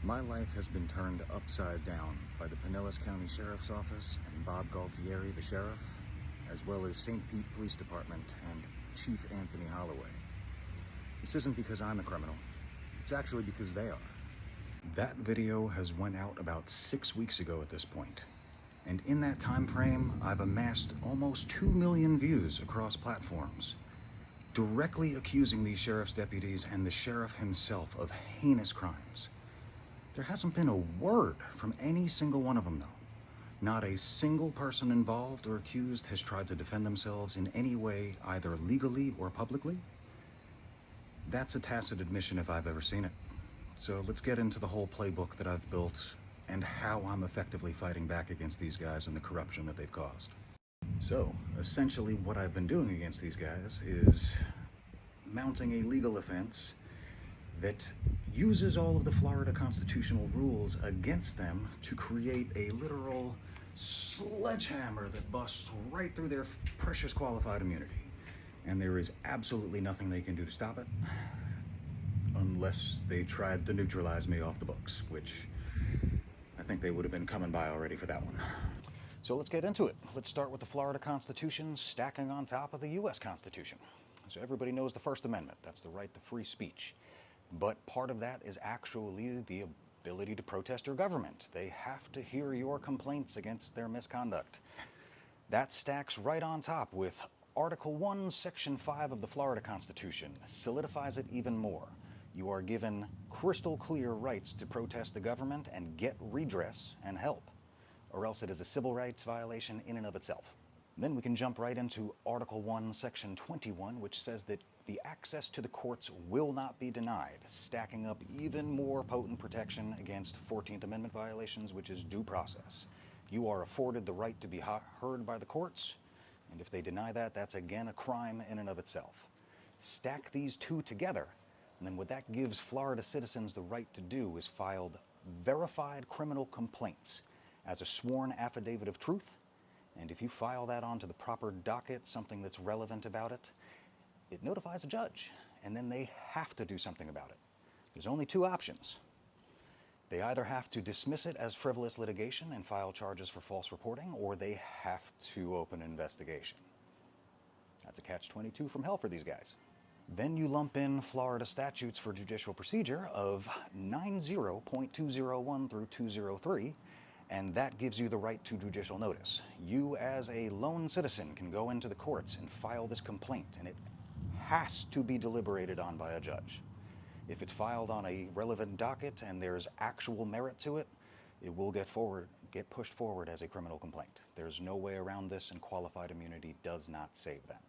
My life has been turned upside down by the Pinellas County Sheriff's Office and Bob Galtieri, the sheriff, as well as St. Pete Police Department and Chief Anthony Holloway. This isn't because I'm a criminal. It's actually because they are. That video has went out about 6 weeks ago at this point. And in that time frame, I've amassed almost 2 million views across platforms, directly accusing these sheriff's deputies and the sheriff himself of heinous crimes. There hasn't been a word from any single one of them, though. Not a single person involved or accused has tried to defend themselves in any way, either legally or publicly. That's a tacit admission if I've ever seen it. So let's get into the whole playbook that I've built and how I'm effectively fighting back against these guys and the corruption that they've caused. So, essentially what I've been doing against these guys is mounting a legal offense that uses all of the Florida constitutional rules against them to create a literal sledgehammer that busts right through their precious qualified immunity. And there is absolutely nothing they can do to stop it, unless they tried to neutralize me off the books, which I think they would have been coming by already for that one. So let's get into it. Let's start with the Florida Constitution stacking on top of the U.S. Constitution. So everybody knows the First Amendment. That's the right to free speech. But part of that is actually the ability to protest your government. They have to hear your complaints against their misconduct. That stacks right on top with Article 1, Section 5 of the Florida Constitution, solidifies it even more. You are given crystal clear rights to protest the government and get redress and help, or else it is a civil rights violation in and of itself. Then we can jump right into Article 1, Section 21, which says that the access to the courts will not be denied, stacking up even more potent protection against 14th Amendment violations, which is due process. You are afforded the right to be heard by the courts, and if they deny that, that's again a crime in and of itself. Stack these two together, and then what that gives Florida citizens the right to do is file verified criminal complaints as a sworn affidavit of truth. And if you file that onto the proper docket, something that's relevant about it, it notifies a judge, and then they have to do something about it. There's only two options. They either have to dismiss it as frivolous litigation and file charges for false reporting, or they have to open an investigation. That's a catch-22 from hell for these guys. Then you lump in Florida statutes for judicial procedure of 90.201 through 203, and that gives you the right to judicial notice. You, as a lone citizen, can go into the courts and file this complaint, and it has to be deliberated on by a judge. If it's filed on a relevant docket and there's actual merit to it, it will get pushed forward as a criminal complaint. There's no way around this, and qualified immunity does not save them.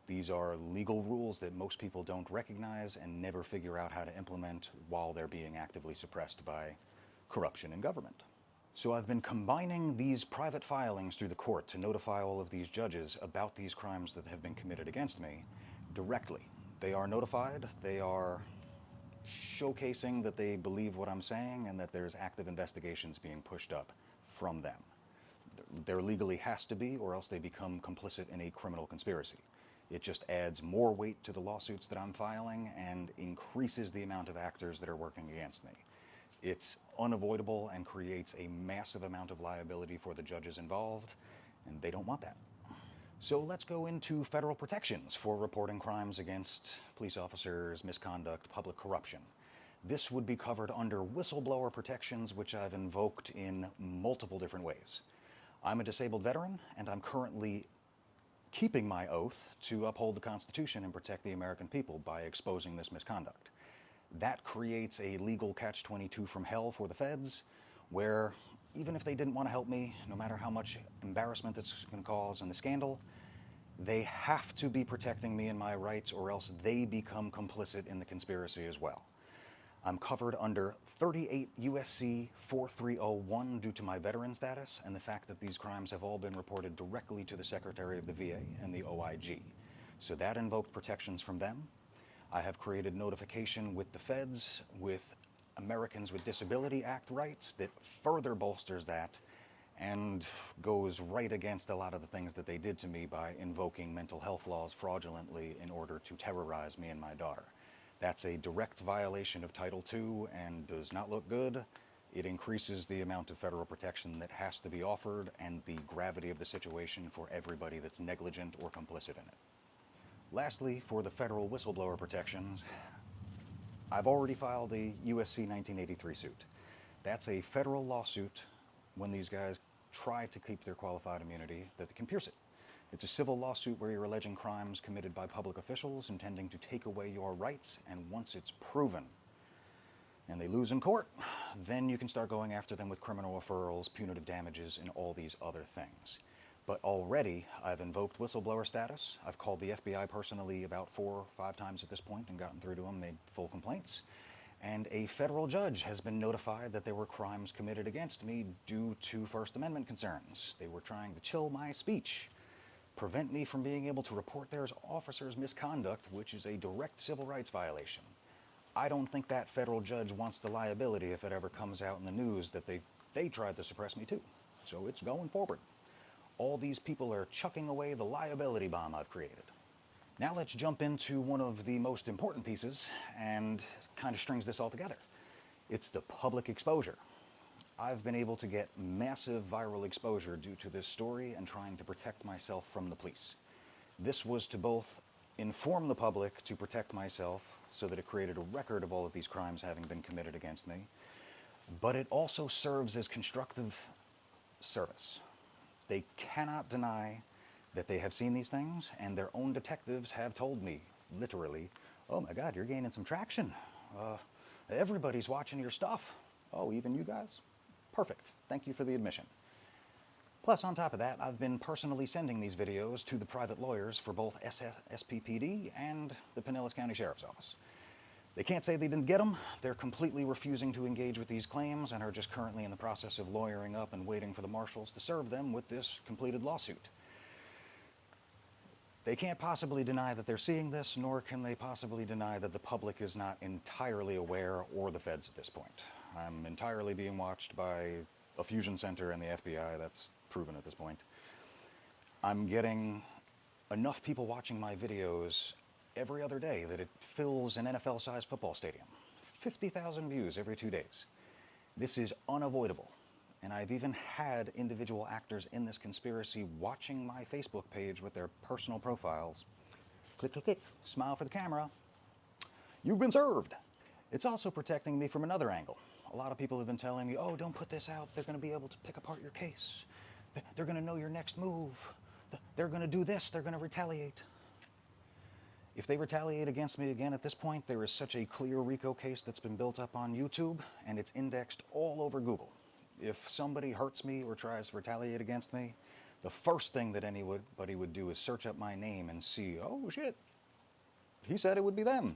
These are legal rules that most people don't recognize and never figure out how to implement while they're being actively suppressed by corruption in government. So I've been combining these private filings through the court to notify all of these judges about these crimes that have been committed against me directly. They are notified, they are showcasing that they believe what I'm saying and that there's active investigations being pushed up from them. There legally has to be, or else they become complicit in a criminal conspiracy. It just adds more weight to the lawsuits that I'm filing and increases the amount of actors that are working against me. It's unavoidable and creates a massive amount of liability for the judges involved, and they don't want that. So let's go into federal protections for reporting crimes against police officers, misconduct, public corruption. This would be covered under whistleblower protections, which I've invoked in multiple different ways. I'm a disabled veteran, and I'm currently keeping my oath to uphold the Constitution and protect the American people by exposing this misconduct. That creates a legal catch-22 from hell for the feds, where even if they didn't want to help me, no matter how much embarrassment it's going to cause in the scandal, they have to be protecting me and my rights, or else they become complicit in the conspiracy as well. I'm covered under 38 USC 4301 due to my veteran status and the fact that these crimes have all been reported directly to the Secretary of the VA and the OIG. So that invoked protections from them. I have created notification with the feds with Americans with Disability Act rights that further bolsters that and goes right against a lot of the things that they did to me by invoking mental health laws fraudulently in order to terrorize me and my daughter. That's a direct violation of Title II and does not look good. It increases the amount of federal protection that has to be offered and the gravity of the situation for everybody that's negligent or complicit in it. Lastly, for the federal whistleblower protections, I've already filed a USC 1983 suit. That's a federal lawsuit when these guys try to keep their qualified immunity that they can pierce it. It's a civil lawsuit where you're alleging crimes committed by public officials intending to take away your rights, and once it's proven and they lose in court, then you can start going after them with criminal referrals, punitive damages, and all these other things. But already I've invoked whistleblower status. I've called the FBI personally about 4 or 5 times at this point and gotten through to them, made full complaints. And a federal judge has been notified that there were crimes committed against me due to First Amendment concerns. They were trying to chill my speech, prevent me from being able to report their officers' misconduct, which is a direct civil rights violation. I don't think that federal judge wants the liability if it ever comes out in the news that they tried to suppress me too. So it's going forward. All these people are chucking away the liability bomb I've created. Now let's jump into one of the most important pieces and kind of strings this all together. It's the public exposure. I've been able to get massive viral exposure due to this story and trying to protect myself from the police. This was to both inform the public to protect myself so that it created a record of all of these crimes having been committed against me, but it also serves as constructive service. They cannot deny that they have seen these things, and their own detectives have told me, literally, oh my God, you're gaining some traction. Everybody's watching your stuff. Oh, even you guys? Perfect. Thank you for the admission. Plus, on top of that, I've been personally sending these videos to the private lawyers for both SPPD and the Pinellas County Sheriff's Office. They can't say they didn't get them. They're completely refusing to engage with these claims and are just currently in the process of lawyering up and waiting for the marshals to serve them with this completed lawsuit. They can't possibly deny that they're seeing this, nor can they possibly deny that the public is not entirely aware, or the feds at this point. I'm entirely being watched by a fusion center and the FBI. That's proven at this point. I'm getting enough people watching my videos every other day that it fills an NFL-sized football stadium. 50,000 views every 2 days. This is unavoidable. And I've even had individual actors in this conspiracy watching my Facebook page with their personal profiles. Click, click, click, smile for the camera. You've been served. It's also protecting me from another angle. A lot of people have been telling me, oh, don't put this out. They're going to be able to pick apart your case. They're going to know your next move. They're going to do this. They're going to retaliate. If they retaliate against me again at this point, there is such a clear RICO case that's been built up on YouTube, and it's indexed all over Google. If somebody hurts me or tries to retaliate against me, the first thing that anybody would do is search up my name and see, oh shit, he said it would be them.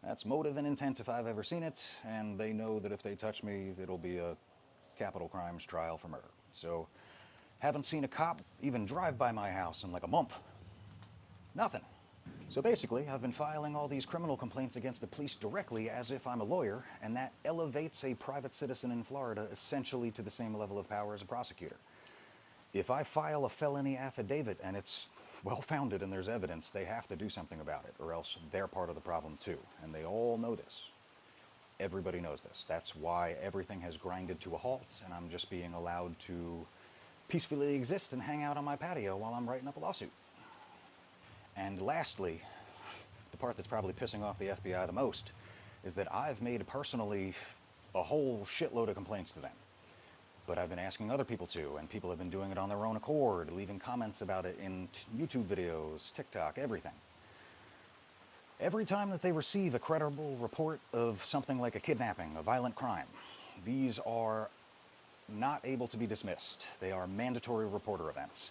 That's motive and intent if I've ever seen it, and they know that if they touch me, it'll be a capital crimes trial for murder. So, haven't seen a cop even drive by my house in like a month. Nothing. So basically, I've been filing all these criminal complaints against the police directly as if I'm a lawyer, and that elevates a private citizen in Florida essentially to the same level of power as a prosecutor. If I file a felony affidavit and it's well-founded and there's evidence, they have to do something about it, or else they're part of the problem too, and they all know this. Everybody knows this. That's why everything has grinded to a halt, and I'm just being allowed to peacefully exist and hang out on my patio while I'm writing up a lawsuit. And lastly, the part that's probably pissing off the FBI the most is that I've made personally a whole shitload of complaints to them. But I've been asking other people to, and people have been doing it on their own accord, leaving comments about it in YouTube videos, TikTok, everything. Every time that they receive a credible report of something like a kidnapping, a violent crime, these are not able to be dismissed. They are mandatory reporter events.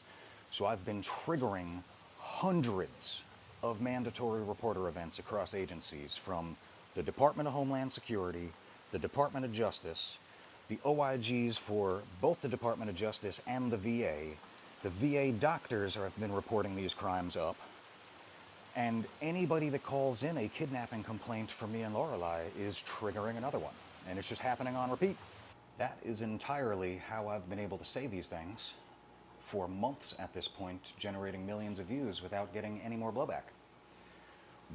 So I've been triggering hundreds of mandatory reporter events across agencies, from the Department of Homeland Security, the Department of Justice, the OIGs for both the Department of Justice and the VA. The VA doctors have been reporting these crimes up. And anybody that calls in a kidnapping complaint for me and Lorelei is triggering another one. And it's just happening on repeat. That is entirely how I've been able to say these things for months at this point, generating millions of views without getting any more blowback.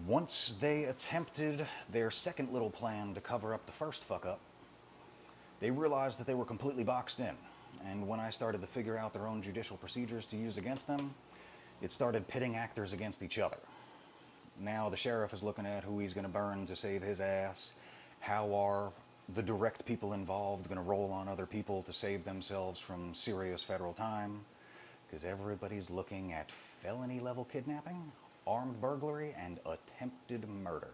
Once they attempted their second little plan to cover up the first fuck up, they realized that they were completely boxed in. And when I started to figure out their own judicial procedures to use against them, it started pitting actors against each other. Now the sheriff is looking at who he's going to burn to save his ass. How are the direct people involved going to roll on other people to save themselves from serious federal time? Because everybody's looking at felony-level kidnapping, armed burglary, and attempted murder.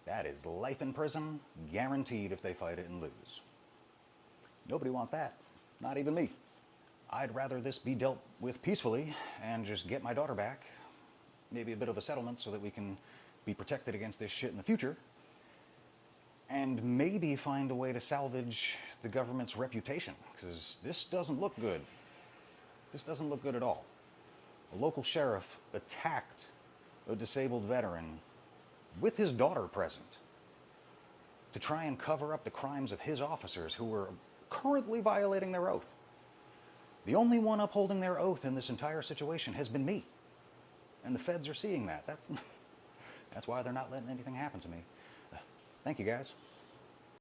That is life in prison, guaranteed if they fight it and lose. Nobody wants that, not even me. I'd rather this be dealt with peacefully and just get my daughter back, maybe a bit of a settlement so that we can be protected against this shit in the future, and maybe find a way to salvage the government's reputation, because this doesn't look good. This doesn't look good at all. A local sheriff attacked a disabled veteran with his daughter present to try and cover up the crimes of his officers who were currently violating their oath. The only one upholding their oath in this entire situation has been me. And the feds are seeing that. That's why they're not letting anything happen to me. Thank you, guys.